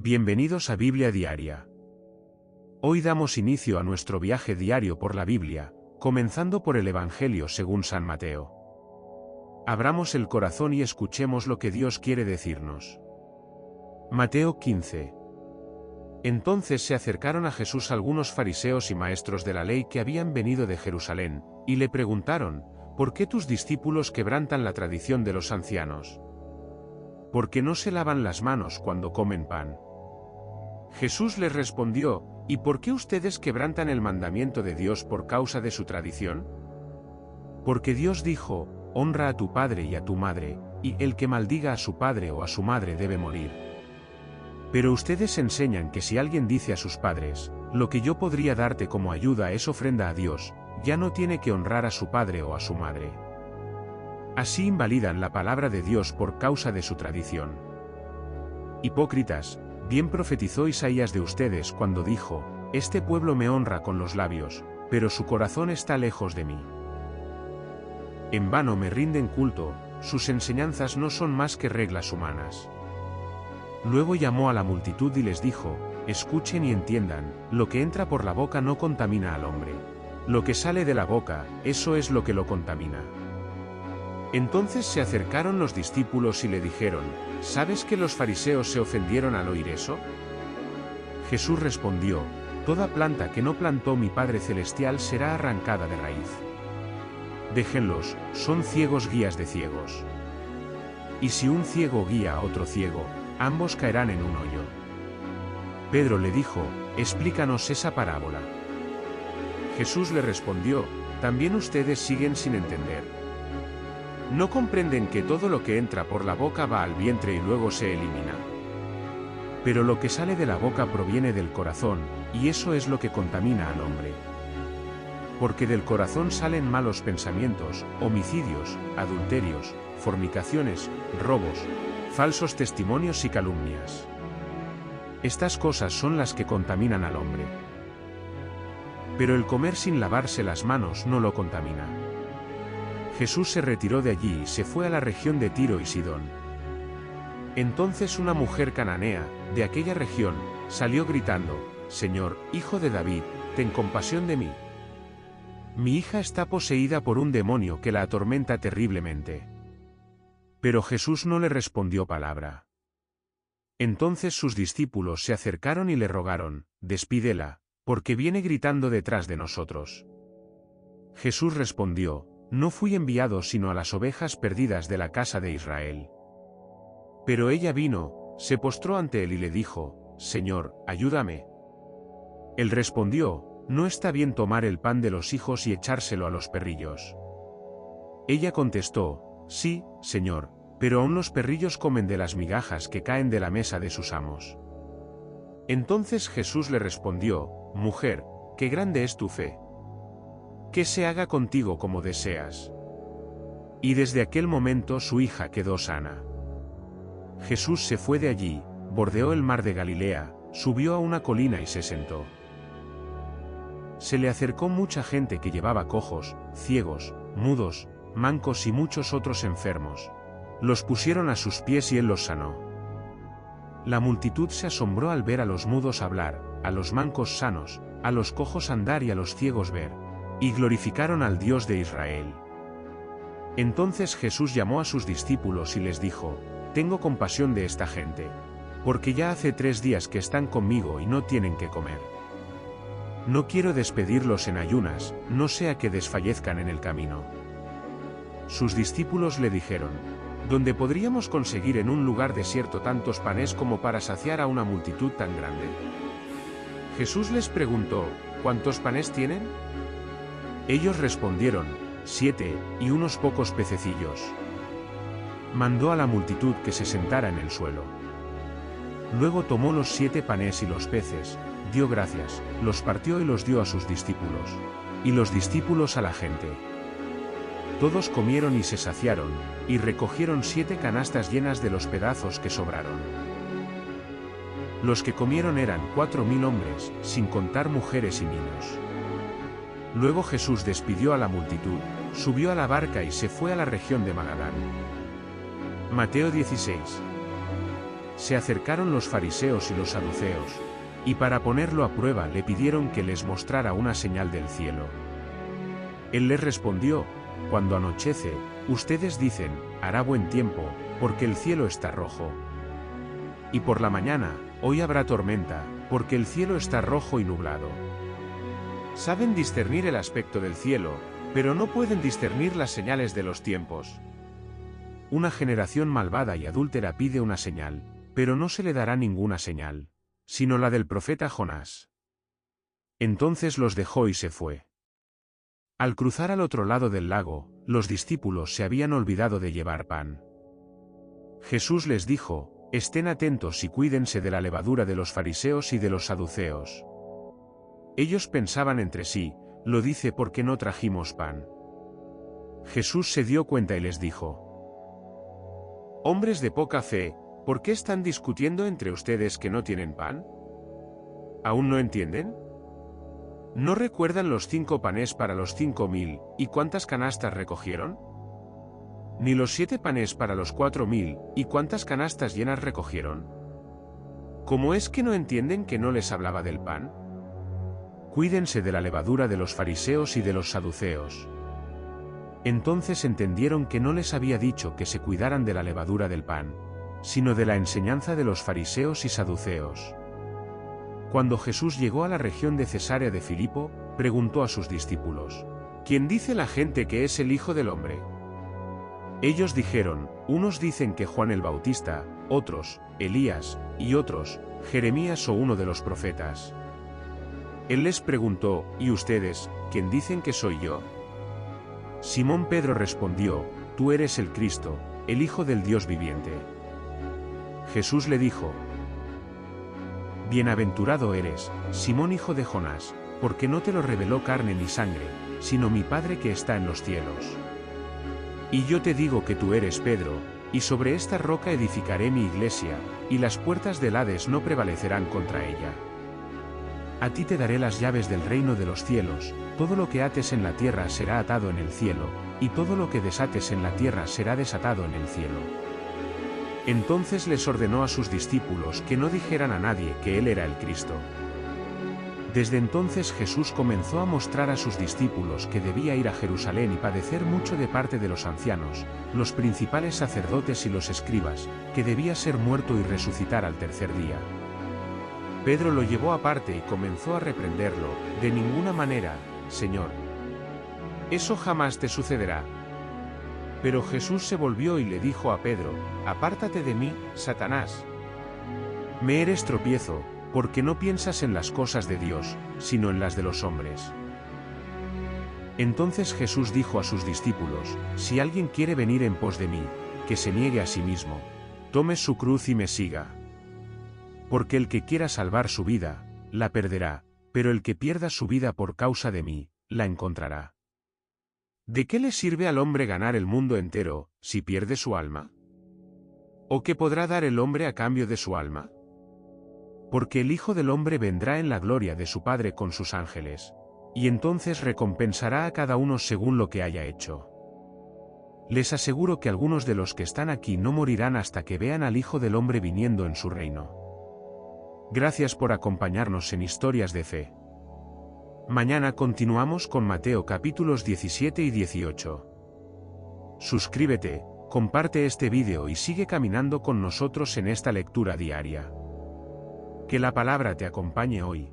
Bienvenidos a Biblia Diaria. Hoy damos inicio a nuestro viaje diario por la Biblia, comenzando por el Evangelio según San Mateo. Abramos el corazón y escuchemos lo que Dios quiere decirnos. Mateo 15. Entonces se acercaron a Jesús algunos fariseos y maestros de la ley que habían venido de Jerusalén, y le preguntaron: ¿por qué tus discípulos quebrantan la tradición de los ancianos? ¿Por qué no se lavan las manos cuando comen pan? Jesús les respondió: ¿y por qué ustedes quebrantan el mandamiento de Dios por causa de su tradición? Porque Dios dijo: honra a tu padre y a tu madre, y el que maldiga a su padre o a su madre debe morir. Pero ustedes enseñan que si alguien dice a sus padres: lo que yo podría darte como ayuda es ofrenda a Dios, ya no tiene que honrar a su padre o a su madre. Así invalidan la palabra de Dios por causa de su tradición. Hipócritas, bien profetizó Isaías de ustedes cuando dijo: este pueblo me honra con los labios, pero su corazón está lejos de mí. En vano me rinden culto, sus enseñanzas no son más que reglas humanas. Luego llamó a la multitud y les dijo: escuchen y entiendan, lo que entra por la boca no contamina al hombre. Lo que sale de la boca, eso es lo que lo contamina. Entonces se acercaron los discípulos y le dijeron: ¿sabes que los fariseos se ofendieron al oír eso? Jesús respondió: toda planta que no plantó mi Padre Celestial será arrancada de raíz. Déjenlos, son ciegos guías de ciegos. Y si un ciego guía a otro ciego, ambos caerán en un hoyo. Pedro le dijo: explícanos esa parábola. Jesús le respondió: también ustedes siguen sin entender. ¿No comprenden que todo lo que entra por la boca va al vientre y luego se elimina? Pero lo que sale de la boca proviene del corazón, y eso es lo que contamina al hombre. Porque del corazón salen malos pensamientos, homicidios, adulterios, fornicaciones, robos, falsos testimonios y calumnias. Estas cosas son las que contaminan al hombre. Pero el comer sin lavarse las manos no lo contamina. Jesús se retiró de allí y se fue a la región de Tiro y Sidón. Entonces una mujer cananea, de aquella región, salió gritando: Señor, Hijo de David, ten compasión de mí. Mi hija está poseída por un demonio que la atormenta terriblemente. Pero Jesús no le respondió palabra. Entonces sus discípulos se acercaron y le rogaron: despídela, porque viene gritando detrás de nosotros. Jesús respondió: no fui enviado sino a las ovejas perdidas de la casa de Israel. Pero ella vino, se postró ante él y le dijo: Señor, ayúdame. Él respondió: no está bien tomar el pan de los hijos y echárselo a los perrillos. Ella contestó: sí, Señor, pero aún los perrillos comen de las migajas que caen de la mesa de sus amos. Entonces Jesús le respondió: mujer, qué grande es tu fe. Que se haga contigo como deseas. Y desde aquel momento su hija quedó sana. Jesús se fue de allí, bordeó el mar de Galilea, subió a una colina y se sentó. Se le acercó mucha gente que llevaba cojos, ciegos, mudos, mancos y muchos otros enfermos. Los pusieron a sus pies y él los sanó. La multitud se asombró al ver a los mudos hablar, a los mancos sanos, a los cojos andar y a los ciegos ver. Y glorificaron al Dios de Israel. Entonces Jesús llamó a sus discípulos y les dijo: tengo compasión de esta gente, porque ya hace 3 días que están conmigo y no tienen que comer. No quiero despedirlos en ayunas, no sea que desfallezcan en el camino. Sus discípulos le dijeron: ¿dónde podríamos conseguir en un lugar desierto tantos panes como para saciar a una multitud tan grande? Jesús les preguntó: ¿cuántos panes tienen? Ellos respondieron: 7, y unos pocos pececillos. Mandó a la multitud que se sentara en el suelo. Luego tomó los 7 panes y los peces, dio gracias, los partió y los dio a sus discípulos. Y los discípulos a la gente. Todos comieron y se saciaron, y recogieron 7 canastas llenas de los pedazos que sobraron. Los que comieron eran 4.000 hombres, sin contar mujeres y niños. Luego Jesús despidió a la multitud, subió a la barca y se fue a la región de Magadán. Mateo 16. se acercaron los fariseos y los saduceos, y para ponerlo a prueba le pidieron que les mostrara una señal del cielo. Él les respondió: cuando anochece, ustedes dicen, hará buen tiempo, porque el cielo está rojo. Y por la mañana, hoy habrá tormenta, porque el cielo está rojo y nublado. Saben discernir el aspecto del cielo, pero no pueden discernir las señales de los tiempos. Una generación malvada y adúltera pide una señal, pero no se le dará ninguna señal, sino la del profeta Jonás. Entonces los dejó y se fue. Al cruzar al otro lado del lago, los discípulos se habían olvidado de llevar pan. Jesús les dijo: estén atentos y cuídense de la levadura de los fariseos y de los saduceos. Ellos pensaban entre sí: lo dice porque no trajimos pan. Jesús se dio cuenta y les dijo: hombres de poca fe, ¿por qué están discutiendo entre ustedes que no tienen pan? ¿Aún no entienden? ¿No recuerdan los 5 panes para los 5000, y cuántas canastas recogieron? ¿Ni los 7 panes para los 4000, y cuántas canastas llenas recogieron? ¿Cómo es que no entienden que no les hablaba del pan? Cuídense de la levadura de los fariseos y de los saduceos. Entonces entendieron que no les había dicho que se cuidaran de la levadura del pan, sino de la enseñanza de los fariseos y saduceos. Cuando Jesús llegó a la región de Cesarea de Filipo, preguntó a sus discípulos: ¿quién dice la gente que es el Hijo del Hombre? Ellos dijeron: unos dicen que Juan el Bautista, otros, Elías, y otros, Jeremías o uno de los profetas. Él les preguntó: ¿y ustedes, quién dicen que soy yo? Simón Pedro respondió: tú eres el Cristo, el Hijo del Dios viviente. Jesús le dijo: bienaventurado eres, Simón hijo de Jonás, porque no te lo reveló carne ni sangre, sino mi Padre que está en los cielos. Y yo te digo que tú eres Pedro, y sobre esta roca edificaré mi iglesia, y las puertas del Hades no prevalecerán contra ella. A ti te daré las llaves del reino de los cielos, todo lo que ates en la tierra será atado en el cielo, y todo lo que desates en la tierra será desatado en el cielo. Entonces les ordenó a sus discípulos que no dijeran a nadie que él era el Cristo. Desde entonces Jesús comenzó a mostrar a sus discípulos que debía ir a Jerusalén y padecer mucho de parte de los ancianos, los principales sacerdotes y los escribas, que debía ser muerto y resucitar al tercer día. Pedro lo llevó aparte y comenzó a reprenderlo: de ninguna manera, Señor. Eso jamás te sucederá. Pero Jesús se volvió y le dijo a Pedro: apártate de mí, Satanás. Me eres tropiezo, porque no piensas en las cosas de Dios, sino en las de los hombres. Entonces Jesús dijo a sus discípulos: si alguien quiere venir en pos de mí, que se niegue a sí mismo, tome su cruz y me siga. Porque el que quiera salvar su vida, la perderá, pero el que pierda su vida por causa de mí, la encontrará. ¿De qué le sirve al hombre ganar el mundo entero, si pierde su alma? ¿O qué podrá dar el hombre a cambio de su alma? Porque el Hijo del Hombre vendrá en la gloria de su Padre con sus ángeles, y entonces recompensará a cada uno según lo que haya hecho. Les aseguro que algunos de los que están aquí no morirán hasta que vean al Hijo del Hombre viniendo en su reino. Gracias por acompañarnos en Historias de Fe. Mañana continuamos con Mateo capítulos 17 y 18. Suscríbete, comparte este vídeo y sigue caminando con nosotros en esta lectura diaria. Que la palabra te acompañe hoy.